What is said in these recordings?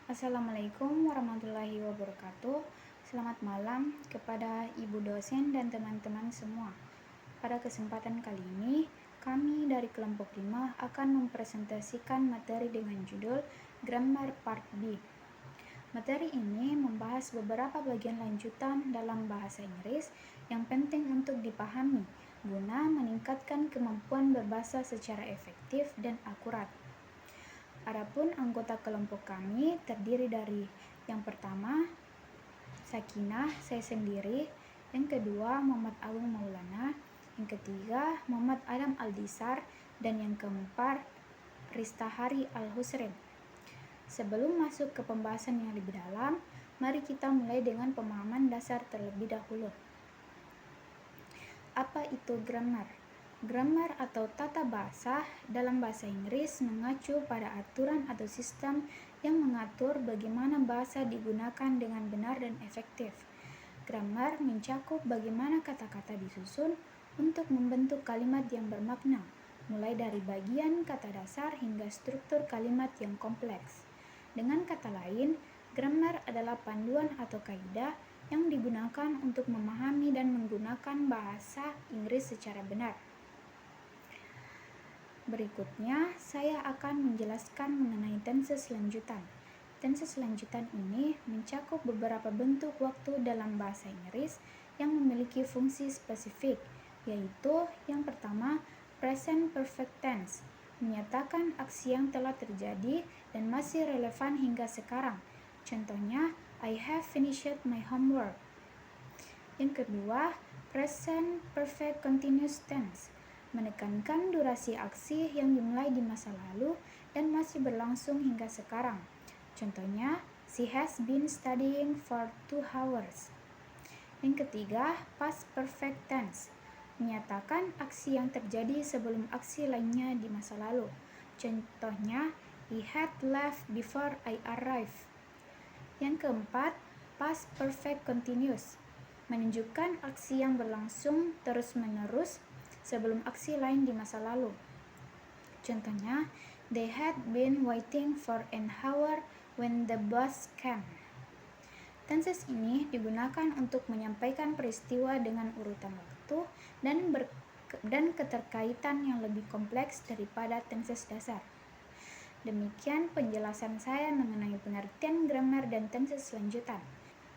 Assalamualaikum warahmatullahi wabarakatuh. Selamat malam kepada ibu dosen dan teman-teman semua. Pada kesempatan kali ini, kami dari kelompok 5 akan mempresentasikan materi dengan judul Grammar Part B. Materi ini membahas beberapa bagian lanjutan dalam bahasa Inggris yang penting untuk dipahami guna meningkatkan kemampuan berbahasa secara efektif dan akurat. Adapun anggota kelompok kami terdiri dari yang pertama Sakinah, saya sendiri, yang kedua Muhammad Agung Maulana, yang ketiga Muhammad Adam Aldisar, dan yang keempat Ristahari Al-Husren. Sebelum masuk ke pembahasan yang lebih dalam, mari kita mulai dengan pemahaman dasar terlebih dahulu. Apa itu grammar? Grammar atau tata bahasa dalam bahasa Inggris mengacu pada aturan atau sistem yang mengatur bagaimana bahasa digunakan dengan benar dan efektif. Grammar mencakup bagaimana kata-kata disusun untuk membentuk kalimat yang bermakna, mulai dari bagian kata dasar hingga struktur kalimat yang kompleks. Dengan kata lain, grammar adalah panduan atau kaidah yang digunakan untuk memahami dan menggunakan bahasa Inggris secara benar. Berikutnya, saya akan menjelaskan mengenai tenses lanjutan. Tenses lanjutan ini mencakup beberapa bentuk waktu dalam bahasa Inggris yang memiliki fungsi spesifik, yaitu yang pertama, present perfect tense, menyatakan aksi yang telah terjadi dan masih relevan hingga sekarang. Contohnya, I have finished my homework. Yang kedua, present perfect continuous tense, menekankan durasi aksi yang dimulai di masa lalu dan masih berlangsung hingga sekarang. Contohnya, she has been studying for 2 hours. Yang ketiga, past perfect tense, menyatakan aksi yang terjadi sebelum aksi lainnya di masa lalu. Contohnya, he had left before I arrived. Yang keempat, past perfect continuous, menunjukkan aksi yang berlangsung terus-menerus sebelum aksi lain di masa lalu. Contohnya, they had been waiting for an hour when the bus came. Tenses ini digunakan untuk menyampaikan peristiwa dengan urutan waktu dan keterkaitan yang lebih kompleks daripada tenses dasar. Demikian penjelasan saya mengenai pengertian grammar dan tenses lanjutan.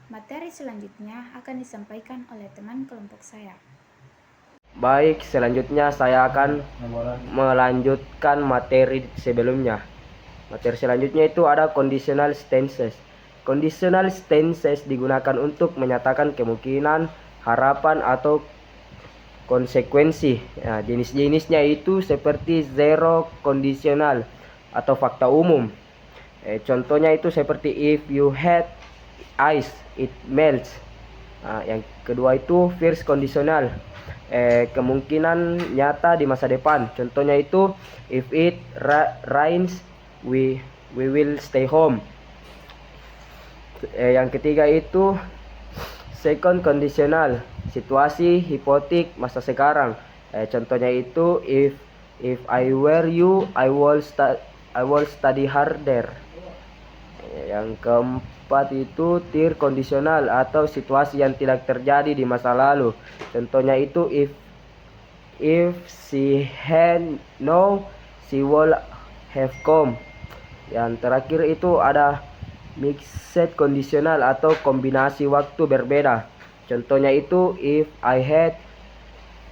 Materi selanjutnya akan disampaikan oleh teman kelompok saya. Baik, selanjutnya saya akan melanjutkan materi sebelumnya. Materi selanjutnya itu ada conditional tenses. Conditional tenses digunakan untuk menyatakan kemungkinan, harapan, atau konsekuensi. Nah, jenis-jenisnya itu seperti zero conditional atau fakta umum. Contohnya itu seperti if you had ice, it melts. Nah, yang kedua itu first conditional, kemungkinan nyata di masa depan. Contohnya itu if it rains, we will stay home. Yang ketiga itu second conditional, situasi hipotetik masa sekarang. Contohnya itu if I were you, I will study harder. Yang keempat itu third conditional atau situasi yang tidak terjadi di masa lalu. Contohnya itu if she had known, she would have come. Yang terakhir itu ada mixed conditional atau kombinasi waktu berbeda. Contohnya itu if I had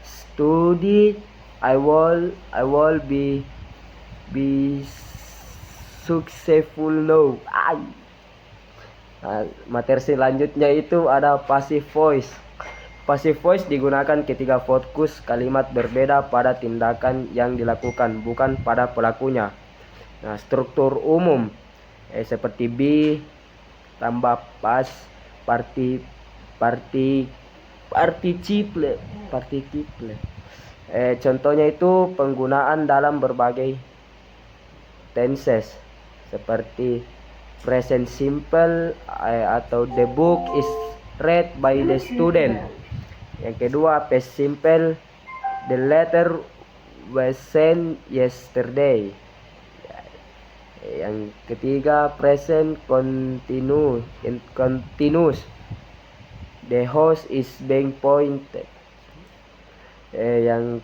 studied, I will be successful now. Nah, materi selanjutnya itu ada passive voice. Passive voice digunakan ketika fokus kalimat berbeda pada tindakan yang dilakukan, bukan pada pelakunya. Nah, struktur umum seperti be tambah past participle. Contohnya itu penggunaan dalam berbagai tenses seperti present simple atau the book is read by the student. Yang kedua past simple, the letter was sent yesterday. Yang ketiga present continuous. The host is being pointed. Yang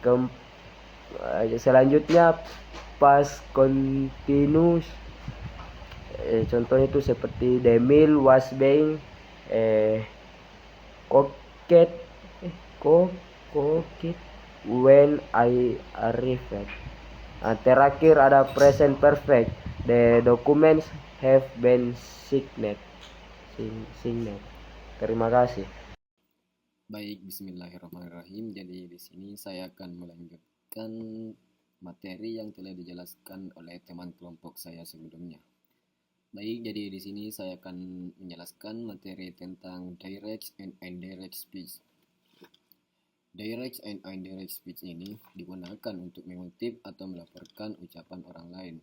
selanjutnya past continuous. Contohnya itu seperti the meal was being cooked when I arrived. Terakhir ada present perfect. The documents have been signed. Terima kasih. Baik, bismillahirrahmanirrahim. Jadi di sini saya akan melanjutkan materi yang telah dijelaskan oleh teman kelompok saya sebelumnya. Baik, jadi di sini saya akan menjelaskan materi tentang direct and indirect speech. Direct and indirect speech ini digunakan untuk mengutip atau melaporkan ucapan orang lain.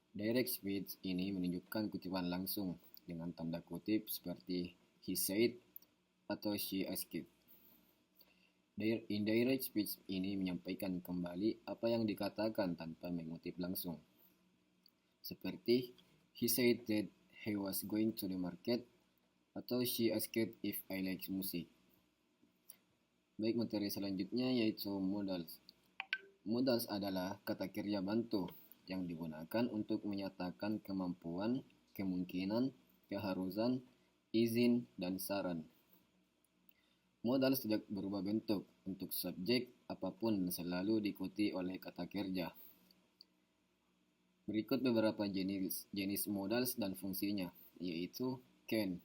Direct speech ini menunjukkan kutipan langsung dengan tanda kutip seperti he said atau she asked. Indirect speech ini menyampaikan kembali apa yang dikatakan tanpa mengutip langsung. Seperti he said that he was going to the market atau she asked if I like music. Baik, materi selanjutnya yaitu modals. Modals adalah kata kerja bantu yang digunakan untuk menyatakan kemampuan, kemungkinan, keharusan, izin, dan saran. Modals tidak berubah bentuk untuk subjek apapun selalu diikuti oleh kata kerja. Berikut beberapa jenis modals dan fungsinya, yaitu can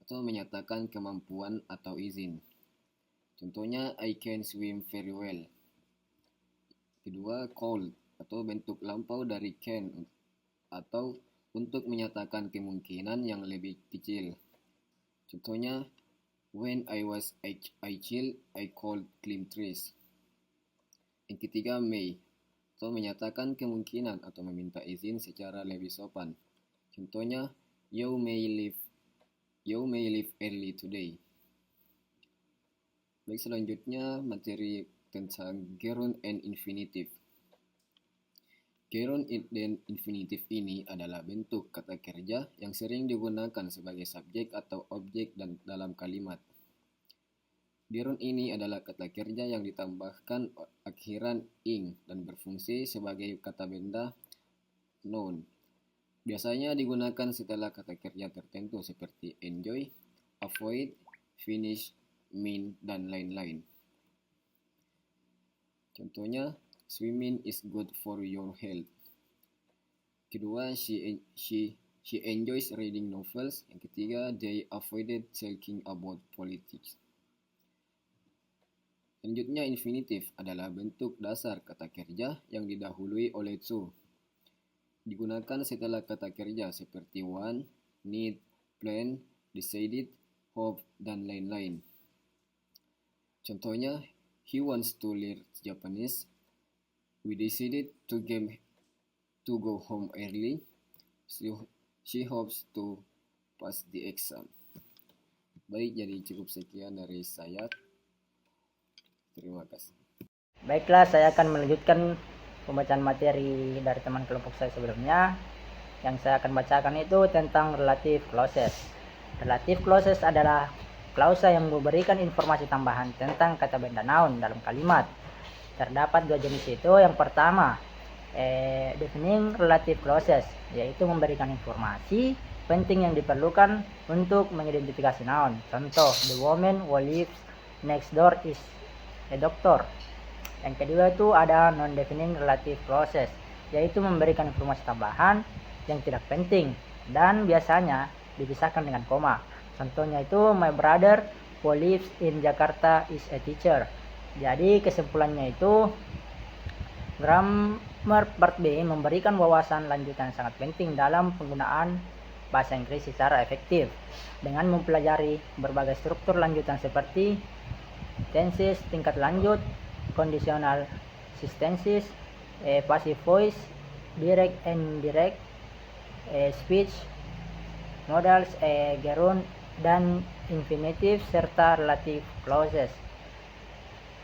atau menyatakan kemampuan atau izin. Contohnya I can swim very well. Kedua, could atau bentuk lampau dari can atau untuk menyatakan kemungkinan yang lebih kecil. Contohnya when I was a child, I could climb trees. Yang ketiga, may atau menyatakan kemungkinan atau meminta izin secara lebih sopan. Contohnya you may leave early today. Baik, selanjutnya materi tentang gerund and infinitive. Gerund dan infinitive ini adalah bentuk kata kerja yang sering digunakan sebagai subjek atau objek dan dalam kalimat. Gerund ini adalah kata kerja yang ditambahkan akhiran ing dan berfungsi sebagai kata benda noun. Biasanya digunakan setelah kata kerja tertentu seperti enjoy, avoid, finish, mean, dan lain-lain. Contohnya, swimming is good for your health. Kedua, she enjoys reading novels. Yang ketiga, they avoided talking about politics. Selanjutnya, infinitive adalah bentuk dasar kata kerja yang didahului oleh to. Digunakan setelah kata kerja seperti want, need, plan, decided, hope, dan lain-lain. Contohnya, he wants to learn Japanese. We decided to go home early. She hopes to pass the exam. Baik, jadi cukup sekian dari saya. Terima kasih. Baiklah, saya akan melanjutkan pembacaan materi dari teman kelompok saya sebelumnya. Yang saya akan bacakan itu tentang relative clauses. Relative clauses adalah klausa yang memberikan informasi tambahan tentang kata benda noun dalam kalimat. Terdapat dua jenis itu. Yang pertama, defining relative clauses, yaitu memberikan informasi penting yang diperlukan untuk mengidentifikasi noun. Contoh, the woman who lives next door is a doctor. Yang kedua itu ada non-defining relative clauses, yaitu memberikan informasi tambahan yang tidak penting dan biasanya dipisahkan dengan koma. Contohnya itu my brother who lives in Jakarta is a teacher. Jadi kesimpulannya itu grammar part B memberikan wawasan lanjutan yang sangat penting dalam penggunaan bahasa Inggris secara efektif dengan mempelajari berbagai struktur lanjutan seperti tenses tingkat lanjut, conditional tenses, passive voice, direct and indirect, speech, modals, gerund, dan infinitive serta relative clauses.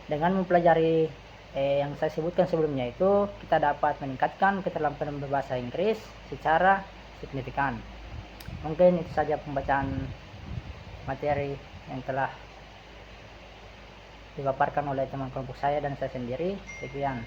Dengan mempelajari yang saya sebutkan sebelumnya itu kita dapat meningkatkan keterampilan berbahasa Inggris secara signifikan. Mungkin itu saja pembacaan materi yang telah dipaparkan oleh teman kelompok saya dan saya sendiri. Sekian.